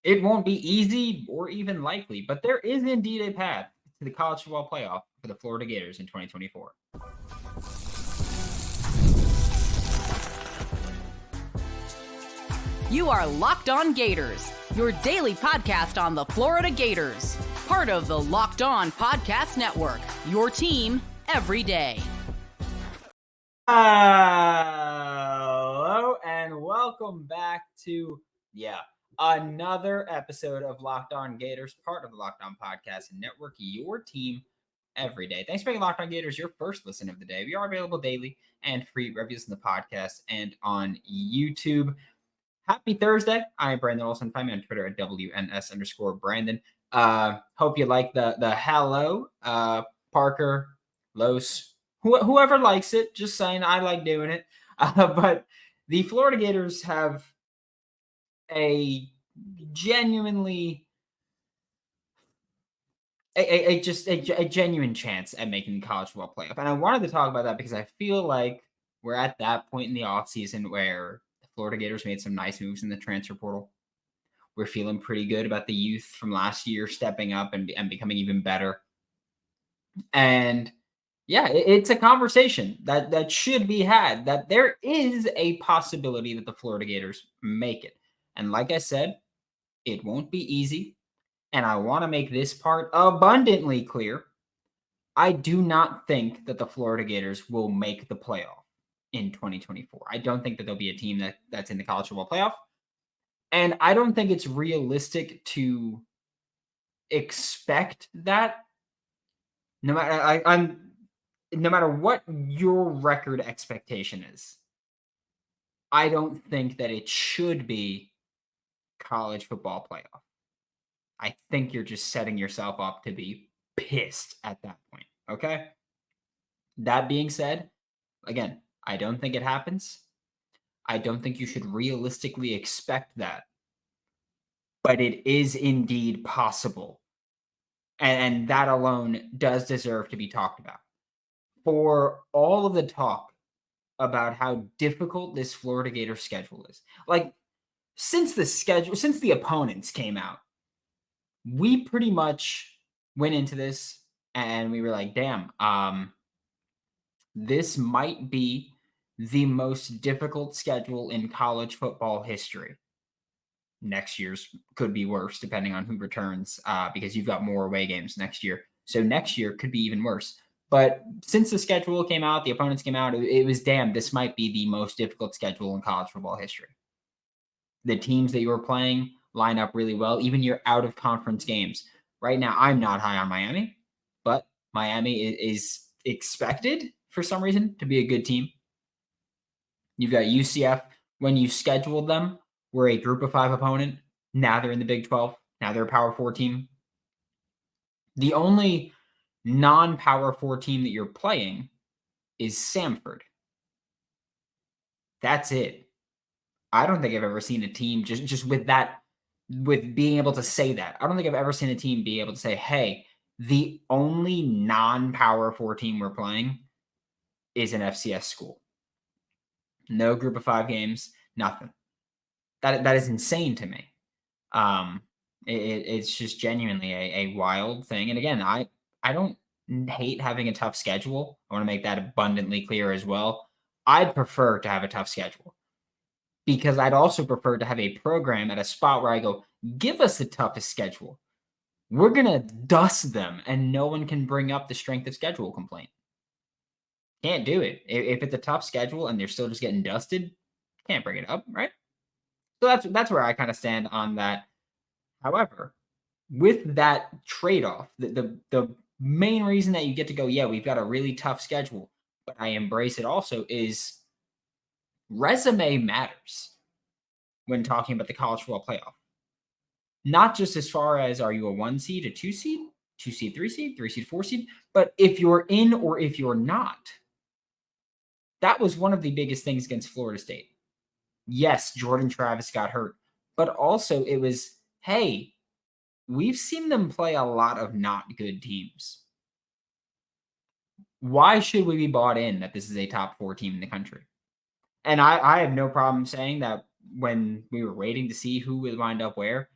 It won't be easy or even likely, but there is indeed a path to the college football playoff for the Florida Gators in 2024. You are Locked On Gators, your daily podcast on the Florida Gators. Part of the Locked On Podcast Network, your team every day. Hello, and welcome back to, another episode of Locked On Gators, part of the Locked On Podcast Network, your team every day. Thanks for making Locked On Gators your first listen of the day. We are available daily and free reviews in the podcast and on YouTube. Happy Thursday. I am Brandon Olsen. Find me on Twitter at WNS_Brandon. Hope you like the hello, Parker, Los, whoever likes it. Just saying, I like doing it. But the Florida Gators have a genuinely a genuine chance at making the college football playoff. And I wanted to talk about that because I feel like we're at that point in the offseason where the Florida Gators made some nice moves in the transfer portal. We're feeling pretty good about the youth from last year stepping up and becoming even better. And yeah, it's a conversation that should be had, that there is a possibility that the Florida Gators make it. And like I said, it won't be easy. And I want to make this part abundantly clear. I do not think that the Florida Gators will make the playoff in 2024. I don't think that there'll be a team that's in the college football playoff. And I don't think it's realistic to expect that. No matter what your record expectation is, I don't think that it should be college football playoff. I think you're just setting yourself up to be pissed at that point. Okay. That being said, again, I don't think it happens. I don't think you should realistically expect that. But it is indeed possible. And that alone does deserve to be talked about. For all of the talk about how difficult this Florida Gator schedule is, like since the opponents came out, we pretty much went into this and we were like, damn, this might be the most difficult schedule in college football history. Next year's could be worse depending on who returns, because you've got more away games next year. So next year could be even worse. But since the schedule came out, the opponents came out, it was, damn, this might be the most difficult schedule in college football history. The teams that you're playing line up really well, even your out-of-conference games. Right now, I'm not high on Miami, but Miami is expected, for some reason, to be a good team. You've got UCF. When you scheduled them, were a group of 5 opponent. Now they're in the Big 12. Now they're a Power 4 team. The only non-Power 4 team that you're playing is Samford. That's it. I don't think I've ever seen a team just with being able to say that. I don't think I've ever seen a team be able to say, hey, the only non-Power 4 team we're playing is an FCS school. No group of 5 games, nothing. That is insane to me. It's just genuinely a wild thing. And again, I don't hate having a tough schedule. I want to make that abundantly clear as well. I'd prefer to have a tough schedule because I'd also prefer to have a program at a spot where I go, give us the toughest schedule. We're going to dust them and no one can bring up the strength of schedule complaint. Can't do it. If it's a tough schedule and they're still just getting dusted, can't bring it up, right? So that's where I kind of stand on that. However, with that trade-off, the main reason that you get to go, yeah, we've got a really tough schedule, but I embrace it also, is resume matters when talking about the college football playoff. Not just as far as, are you a 1 seed, a 2 seed, 2 seed, 3 seed, 3 seed, 4 seed, but if you're in or if you're not. That was one of the biggest things against Florida State. Yes, Jordan Travis got hurt, but also it was, hey, we've seen them play a lot of not good teams. Why should we be bought in that this is a top 4 team in the country? And I have no problem saying that when we were waiting to see who would wind up where,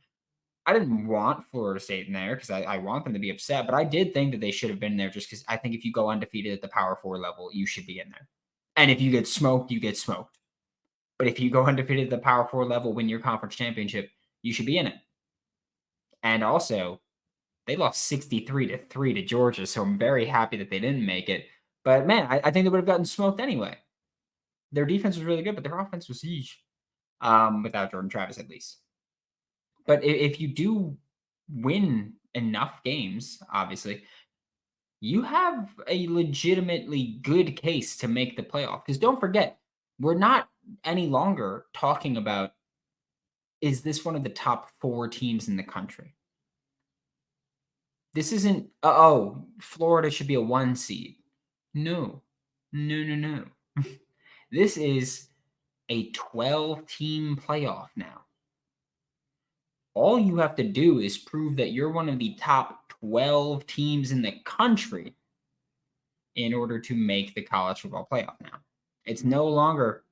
I didn't want Florida State in there because I want them to be upset, but I did think that they should have been there just because I think if you go undefeated at the Power Four level, you should be in there. And if you get smoked, you get smoked. But if you go undefeated at the Power Four level, win your conference championship, you should be in it. And also, they lost 63-3 to Georgia, so I'm very happy that they didn't make it. But man, I think they would have gotten smoked anyway. Their defense was really good, but their offense was huge. Without Jordan Travis, at least. But if you do win enough games, obviously, you have a legitimately good case to make the playoff. Because don't forget, we're not any longer talking about, is this one of the top 4 teams in the country? This isn't, oh, Florida should be a 1 seed. No. No. This is a 12-team playoff now. All you have to do is prove that you're one of the top 12 teams in the country in order to make the college football playoff now. It's no longer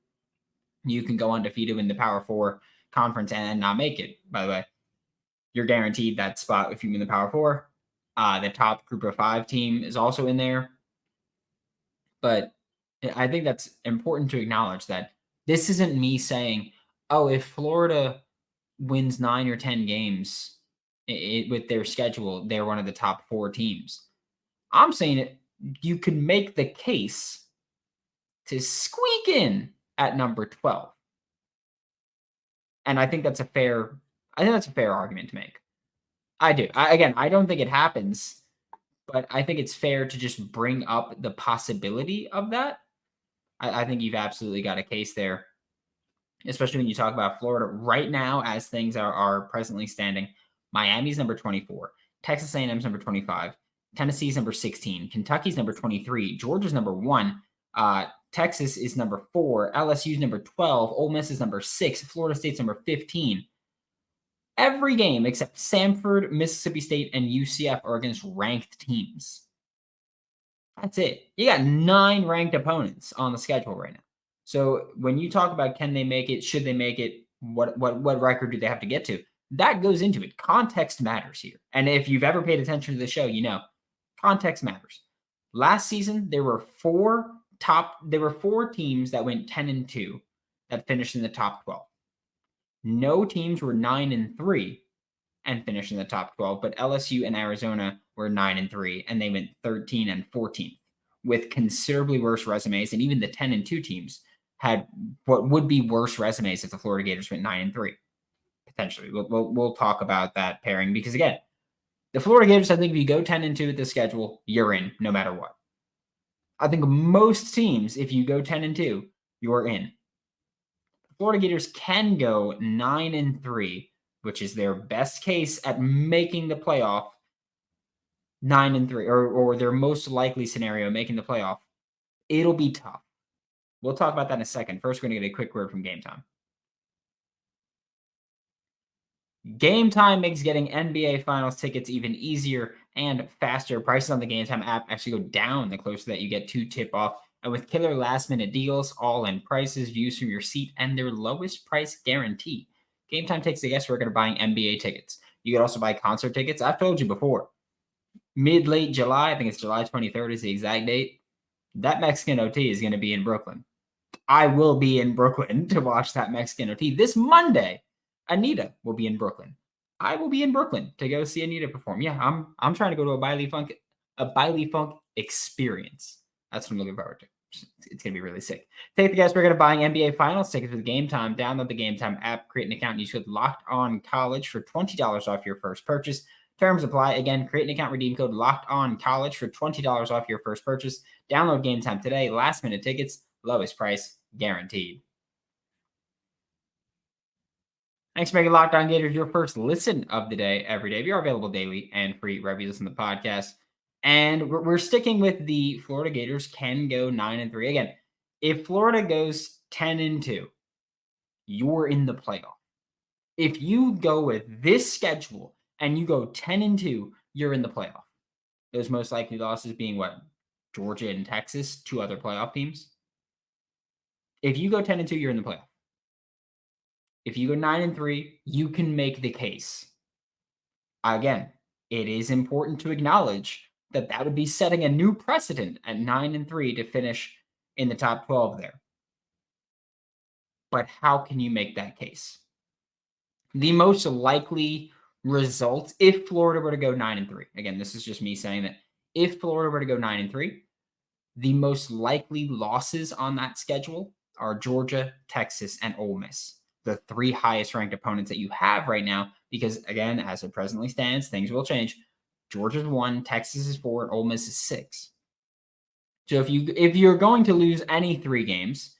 you can go undefeated in the Power 4 conference and not make it, by the way. You're guaranteed that spot if you win the Power 4. The top group of 5 team is also in there. But I think that's important to acknowledge that this isn't me saying, oh, if Florida wins 9 or 10 games with their schedule, they're one of the top 4 teams. I'm saying it, you can make the case to squeak in at number 12. And I think that's a fair argument to make. I do. I don't think it happens, but I think it's fair to just bring up the possibility of that. I think you've absolutely got a case there, especially when you talk about Florida right now as things are presently standing. Miami's number 24, Texas A&M's number 25, Tennessee's number 16, Kentucky's number 23, Georgia's number 1, Texas is number 4, LSU's number 12, Ole Miss is number 6, Florida State's number 15. Every game except Samford, Mississippi State, and UCF are against ranked teams. That's it. You got 9 ranked opponents on the schedule right now. So when you talk about can they make it, should they make it, what record do they have to get to? That goes into it. Context matters here. And if you've ever paid attention to the show, you know context matters. Last season, there were 4 teams that went 10-2 that finished in the top 12. No teams were 9-3 and finished in the top 12, but LSU and Arizona were 9-3 and they went 13-14 with considerably worse resumes. And even the 10-2 teams had what would be worse resumes if the Florida Gators went 9-3. Potentially, we'll talk about that pairing because again, the Florida Gators, I think if you go 10-2 with the schedule, you're in no matter what. I think most teams, if you go 10-2, you're in. Florida Gators can go 9-3, which is their best case at making the playoff. 9-3, or their most likely scenario, making the playoff. It'll be tough. We'll talk about that in a second. First, we're going to get a quick word from Game Time. Game Time makes getting NBA Finals tickets even easier and faster. Prices on the Game Time app actually go down the closer that you get to tip-off. And with killer last-minute deals, all-in prices, views from your seat, and their lowest price guarantee, Game Time takes the guesswork out of buying NBA tickets. You can also buy concert tickets. I've told you before. Mid-late July, I think it's July 23rd is the exact date, that Mexican OT is going to be in Brooklyn. I will be in Brooklyn to watch that Mexican OT. This Monday, Anita will be in Brooklyn. I will be in Brooklyn to go see Anita perform. Yeah, I'm trying to go to a Bailey Funk experience. That's what I'm looking forward to. It's going to be really sick. Take the guesswork out of buying NBA Finals tickets with Game Time. Download the Game Time app, create an account, and use code Locked On College for $20 off your first purchase. Terms apply. Again, create an account, redeem code Locked On College for $20 off your first purchase. Download Game Time today. Last minute tickets, lowest price guaranteed. Thanks for making Locked On Gators your first listen of the day every day. We are available daily and free wherever you listen to the podcast. And we're sticking with the Florida Gators can go 9-3. Again, if Florida goes 10-2, you're in the playoff. If you go with this schedule and you go 10-2, you're in the playoff. Those most likely losses being what? Georgia and Texas, 2 other playoff teams. If you go 10-2, you're in the playoff. If you go 9-3, you can make the case Again, it is important to acknowledge that that would be setting a new precedent at 9-3 to finish in the top 12 there. But how can you make that case? The most likely result, if Florida were to go 9-3, again, this is just me saying that if Florida were to go 9-3, the most likely losses on that schedule are Georgia, Texas, and Ole Miss, the three highest ranked opponents that you have right now. Because again, as it presently stands, things will change. Georgia's 1, Texas is 4, and Ole Miss is 6. So if you're going to lose any 3 games,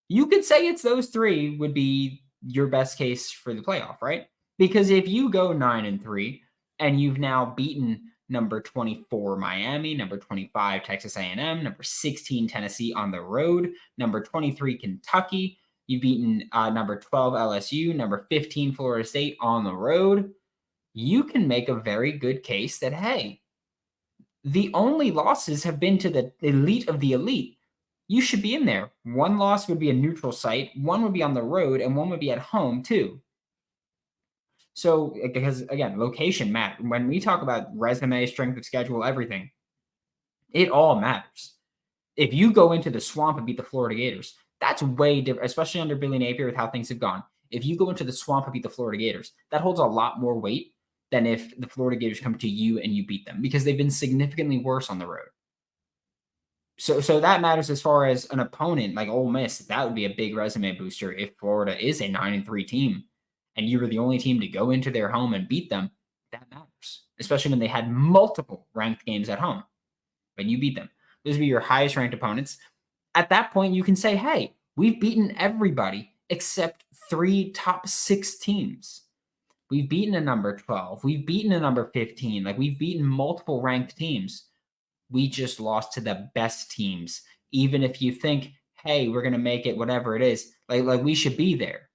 you could say it's those 3 would be your best case for the playoff, right? Because if you go 9-3 and you've now beaten number 24 Miami, number 25 Texas A&M, number 16 Tennessee on the road, number 23 Kentucky, you've beaten number 12 LSU, number 15 Florida State on the road, you can make a very good case that, hey, the only losses have been to the elite of the elite. You should be in there. One loss would be a neutral site, one would be on the road, and one would be at home too. So, because again, location matters. When we talk about resume, strength of schedule, everything, it all matters. If you go into the swamp and beat the Florida Gators, that's way different, especially under Billy Napier with how things have gone. If you go into the swamp and beat the Florida Gators, that holds a lot more weight than if the Florida Gators come to you and you beat them, because they've been significantly worse on the road. So that matters as far as an opponent like Ole Miss. That would be a big resume booster if Florida is a 9-3 team and you were the only team to go into their home and beat them. That matters, especially when they had multiple ranked games at home. When you beat them, those would be your highest ranked opponents. At that point, you can say, hey, we've beaten everybody except 3 top 6 teams. We've beaten a number 12. We've beaten a number 15. Like, we've beaten multiple ranked teams. We just lost to the best teams. Even if you think, hey, we're going to make it whatever it is, like we should be there.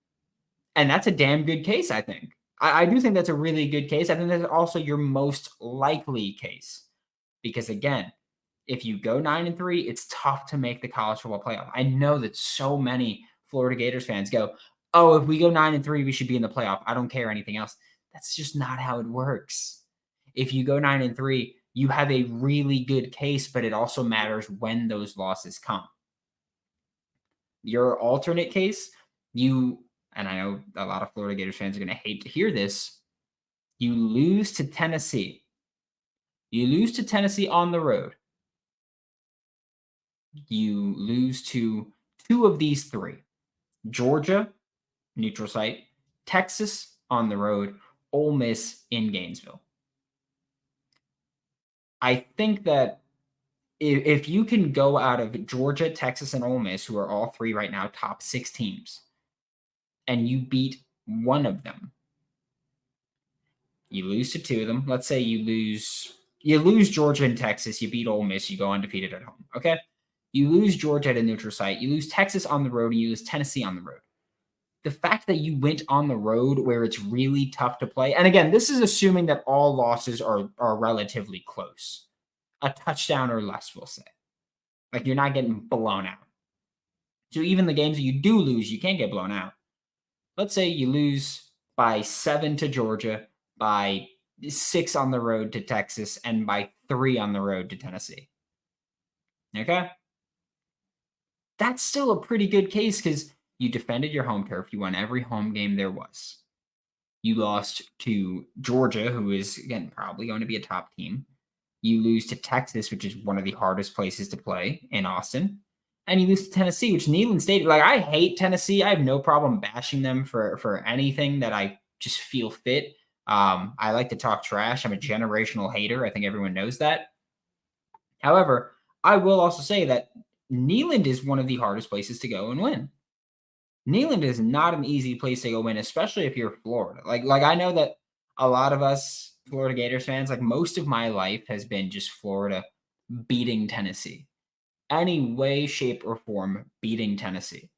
And that's a damn good case, I think. I do think that's a really good case. I think that's also your most likely case. Because again, if you go 9-3, it's tough to make the college football playoff. I know that so many Florida Gators fans go, oh, if we go 9-3, we should be in the playoff. I don't care anything else. That's just not how it works. If you go 9-3, you have a really good case, but it also matters when those losses come. Your alternate case, and I know a lot of Florida Gators fans are going to hate to hear this, you lose to Tennessee. You lose to Tennessee on the road. You lose to 2 of these 3. Georgia, neutral site, Texas on the road, Ole Miss in Gainesville. I think that if you can go out of Georgia, Texas, and Ole Miss, who are all 3 right now top 6 teams, and you beat one of them, you lose to 2 of them. Let's say you lose Georgia and Texas, you beat Ole Miss, you go undefeated at home. Okay? You lose Georgia at a neutral site, you lose Texas on the road, and you lose Tennessee on the road. The fact that you went on the road where it's really tough to play, and again, this is assuming that all losses are relatively close. A touchdown or less, we'll say. Like, you're not getting blown out. So even the games that you do lose, you can't get blown out. Let's say you lose by 7 to Georgia, by 6 on the road to Texas, and by 3 on the road to Tennessee. Okay? That's still a pretty good case because you defended your home turf. You won every home game there was. You lost to Georgia, who is, again, probably going to be a top team. You lose to Texas, which is one of the hardest places to play in Austin. And you lose to Tennessee, which Neyland State, like, I hate Tennessee. I have no problem bashing them for anything that I just feel fit. I like to talk trash. I'm a generational hater. I think everyone knows that. However, I will also say that Neyland is one of the hardest places to go and win. Neyland is not an easy place to go win, especially if you're Florida. Like I know that a lot of us Florida Gators fans, like, most of my life has been just Florida beating Tennessee. Any way, shape, or form beating Tennessee.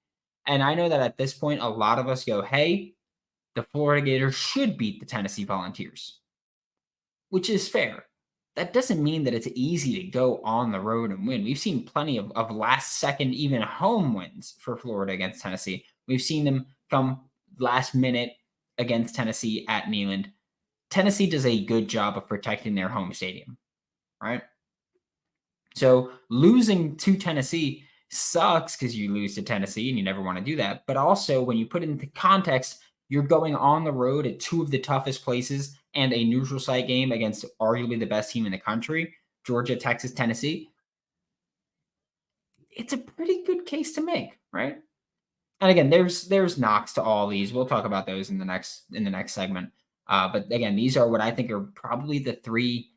And I know that at this point, a lot of us go, hey, the Florida Gators should beat the Tennessee Volunteers, which is fair. That doesn't mean that it's easy to go on the road and win. We've seen plenty of last second, even home wins for Florida against Tennessee. We've seen them come last minute against Tennessee at Neyland. Tennessee does a good job of protecting their home stadium, right? So losing to Tennessee sucks because you lose to Tennessee and you never want to do that. But also, when you put it into context, you're going on the road at two of the toughest places and a neutral site game against arguably the best team in the country, Georgia, Texas, Tennessee. It's a pretty good case to make, right? And again, there's knocks to all these. We'll talk about those in the next segment. But again, these are what I think are probably the three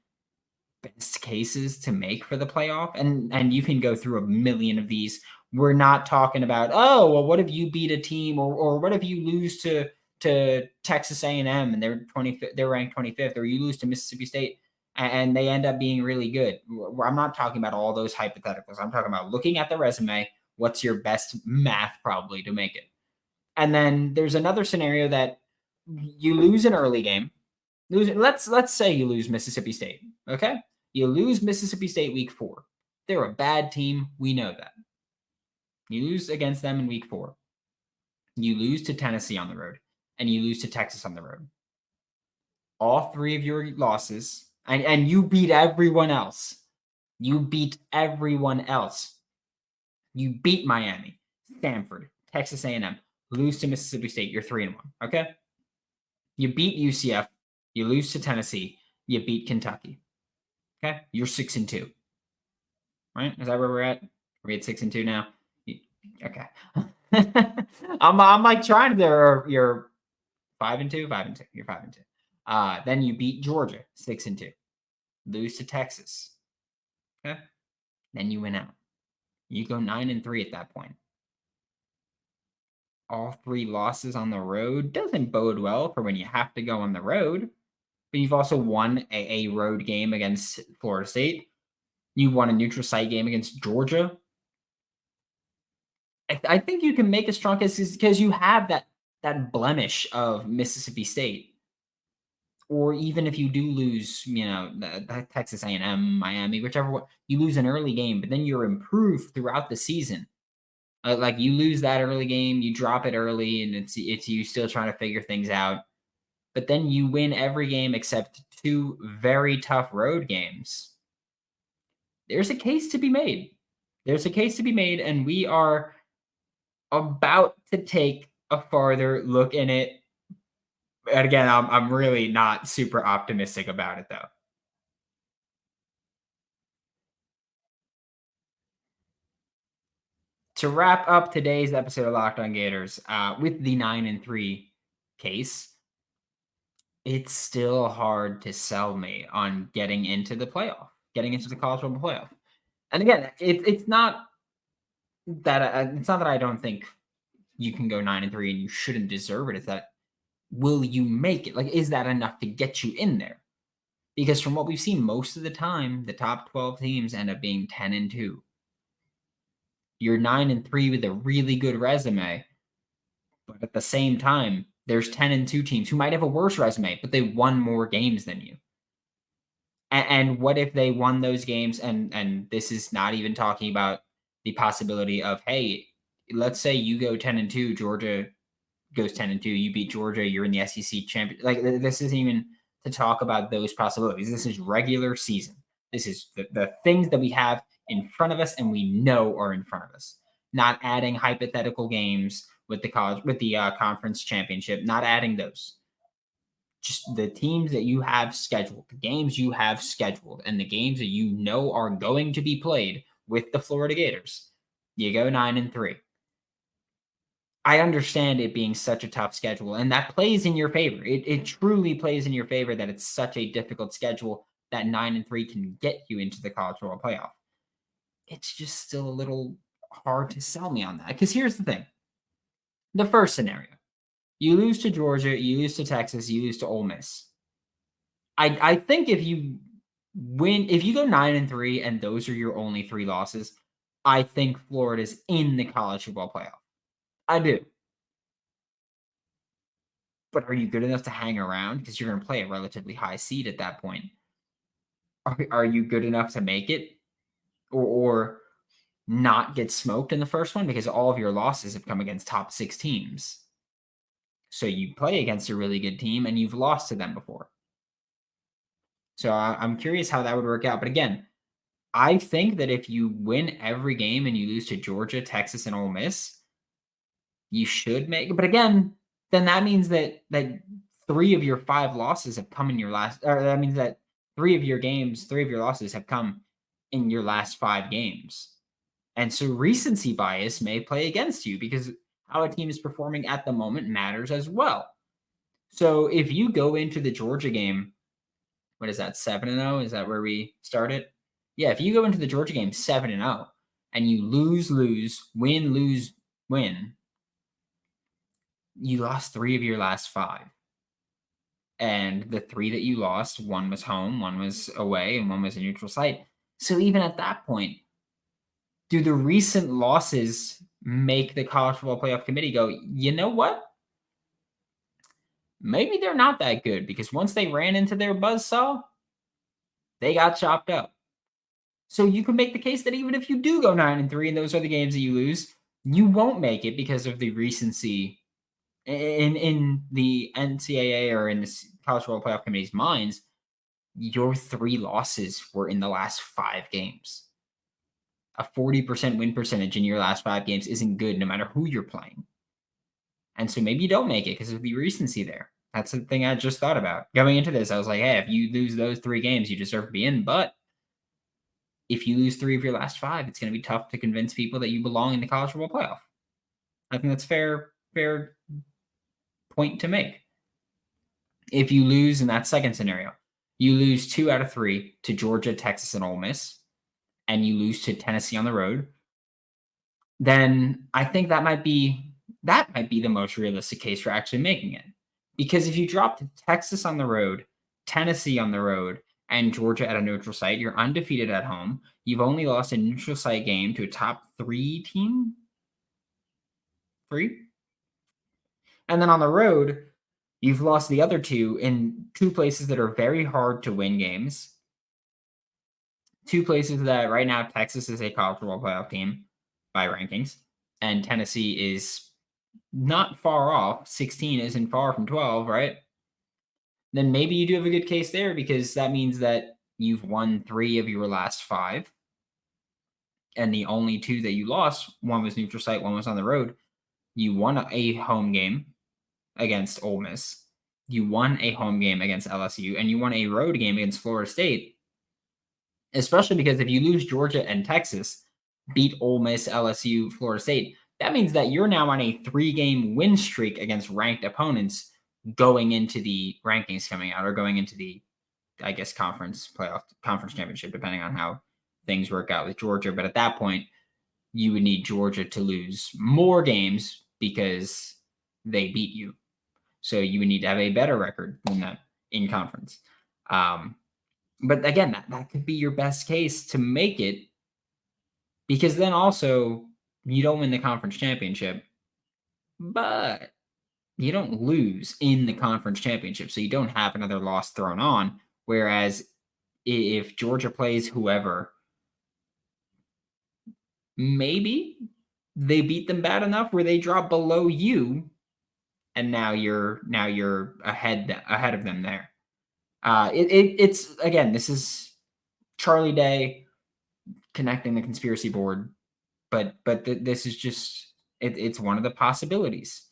best cases to make for the playoff. And you can go through a million of these. We're not talking about, oh, well, what if you beat a team, or what if you lose to Texas A&M and they're ranked 25th, or you lose to Mississippi State and they end up being really good. I'm not talking about all those hypotheticals. I'm talking about looking at the resume. What's your best math probably to make it? And then there's another scenario that you lose an early game. Let's say you lose Mississippi State. Okay, you lose Mississippi State week 4. They're a bad team. We know that. You lose against them in week 4. You lose to Tennessee on the road, and you lose to Texas on the road. All three of your losses, and you beat everyone else. You beat everyone else. You beat Miami, Stanford, Texas A&M, lose to Mississippi State. You're 3-1. Okay. You beat UCF. You lose to Tennessee. You beat Kentucky. Okay. You're 6-2. Right? Is that where we're at? Are we at 6-2 now? Okay. I'm like trying to. You're 5-2. 5-2. You're 5-2. Then you beat Georgia, 6-2. Lose to Texas. Okay. Then you win out. You go 9-3 at that point. All 3 losses on the road doesn't bode well for when you have to go on the road. But you've also won a road game against Florida State. You won a neutral site game against Georgia. I think you can make a strong case because you have that blemish of Mississippi State. Or even if you do lose, the Texas A&M, Miami, whichever one, you lose an early game, but then you're improved throughout the season. Like you lose that early game, you drop it early, and it's you still trying to figure things out. But then you win every game except 2 very tough road games. There's a case to be made. There's a case to be made, and we are about to take a farther look in it. And again, I'm really not super optimistic about it, though. To wrap up today's episode of Locked On Gators, with the 9-3 case, it's still hard to sell me on getting into the playoff, getting into the college football playoff. And again, it's not that I don't think you can go 9-3 and you shouldn't deserve it. It's that, will you make it? Like, is that enough to get you in there? Because from what we've seen most of the time, the top 12 teams end up being 10-2. You're 9-3 with a really good resume, but at the same time, there's 10-2 teams who might have a worse resume, but they won more games than you. And what if they won those games? And this is not even talking about the possibility of, hey, let's say you go 10-2, Georgia goes 10-2, you beat Georgia, you're in the SEC champion. Like, this isn't even to talk about those possibilities. This is regular season. This is the things that we have in front of us and we know are in front of us. Not adding hypothetical games with the conference championship, not adding those. Just the teams that you have scheduled, the games you have scheduled, and the games that you know are going to be played with the Florida Gators. You go 9-3. I understand it being such a tough schedule, and that plays in your favor. It truly plays in your favor that it's such a difficult schedule that 9-3 can get you into the college football playoff. It's just still a little hard to sell me on that. Because here's the thing. The first scenario. You lose to Georgia, you lose to Texas, you lose to Ole Miss. I think if you go 9-3 and those are your only 3 losses, I think Florida's in the college football playoff. I do. But are you good enough to hang around? Because you're going to play a relatively high seed at that point. Are you good enough to make it? Or not get smoked in the first one? Because all of your losses have come against top 6 teams. So you play against a really good team and you've lost to them before. So I'm curious how that would work out. But again, I think that if you win every game and you lose to Georgia, Texas, and Ole Miss, you should make. But again, then that means that 3 of your 5 losses have come in your last. Or that means that 3 of your games, 3 of your losses have come in your last 5 games. And so recency bias may play against you because how a team is performing at the moment matters as well. So if you go into the Georgia game, what is that, 7-0? Is that where we started? Yeah, if you go into the Georgia game 7-0 and you lose, win, you lost 3 of your last 5. And the 3 that you lost, 1 was home, 1 was away, and 1 was a neutral site. So even at that point, do the recent losses make the college football playoff committee go, you know what? Maybe they're not that good because once they ran into their buzzsaw, they got chopped up. So you can make the case that even if you do go 9-3 and those are the games that you lose, you won't make it because of the recency in the NCAA or in the college football playoff committee's minds. Your 3 losses were in the last 5 games. A 40% win percentage in your last 5 games isn't good no matter who you're playing. And so maybe you don't make it because of the recency there. That's the thing I just thought about. Going into this, I was like, hey, if you lose those 3 games, you deserve to be in. But if you lose 3 of your last 5, it's going to be tough to convince people that you belong in the college football playoff. I think that's fair point to make. If you lose in that second scenario, you lose 2 out of 3 to Georgia, Texas, and Ole Miss, and you lose to Tennessee on the road, then I think that might be the most realistic case for actually making it. Because if you drop to Texas on the road, Tennessee on the road, and Georgia at a neutral site, you're undefeated at home. You've only lost a neutral site game to a top 3 team. 3? And then on the road, you've lost the other 2 in 2 places that are very hard to win games. 2 places that right now Texas is a college football playoff team by rankings, and Tennessee is not far off. 16 isn't far from 12, right? Then maybe you do have a good case there because that means that you've won 3 of your last 5. And the only 2 that you lost, 1 was neutral site, 1 was on the road. You won a home game against Ole Miss. You won a home game against LSU, and you won a road game against Florida State. Especially because if you lose Georgia and Texas, beat Ole Miss, LSU, Florida State, that means that you're now on a 3-game win streak against ranked opponents going into the rankings coming out or going into the, I guess, conference championship, depending on how things work out with Georgia. But at that point, you would need Georgia to lose more games because they beat you. So you would need to have a better record than that in conference. But again, that could be your best case to make it, because then also you don't win the conference championship, but you don't lose in the conference championship. So you don't have another loss thrown on. Whereas if Georgia plays whoever, maybe they beat them bad enough where they drop below you, and now you're ahead of them there. It's again, this is Charlie Day connecting the conspiracy board, but this is just it's one of the possibilities.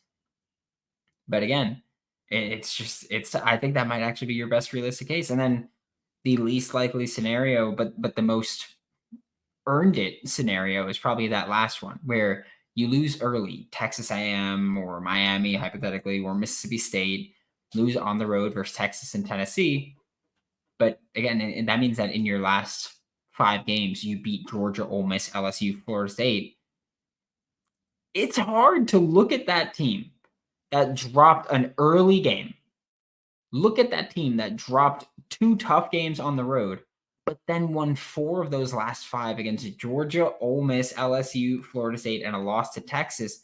But again, it's I think that might actually be your best realistic case. And then the least likely scenario, but the most earned it scenario is probably that last one where you lose early, Texas A&M or Miami hypothetically, or Mississippi State, lose on the road versus Texas and Tennessee. But again, and that means that in your last 5 games, you beat Georgia, Ole Miss, LSU, Florida State. It's hard to look at that team that dropped an early game. Look at that team that dropped 2 tough games on the road, but then won 4 of those last 5 against Georgia, Ole Miss, LSU, Florida State, and a loss to Texas.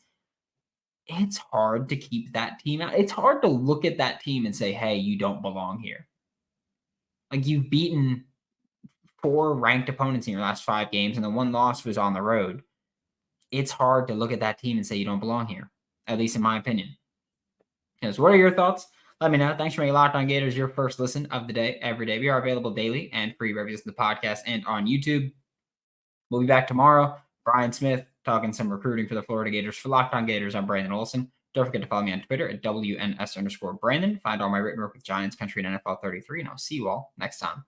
It's hard to keep that team out. It's hard to look at that team and say, hey, you don't belong here. Like, you've beaten 4 ranked opponents in your last 5 games, and the 1 loss was on the road. It's hard to look at that team and say you don't belong here, at least in my opinion. So what are your thoughts? Let me know. Thanks for making Locked On Gators your first listen of the day every day. We are available daily and free wherever you listen to the podcast and on YouTube. We'll be back tomorrow. Brian Smith talking some recruiting for the Florida Gators. For Locked On Gators, I'm Brandon Olsen. Don't forget to follow me on Twitter at WNS_Brandon. Find all my written work with Giants Country and NFL 33, and I'll see you all next time.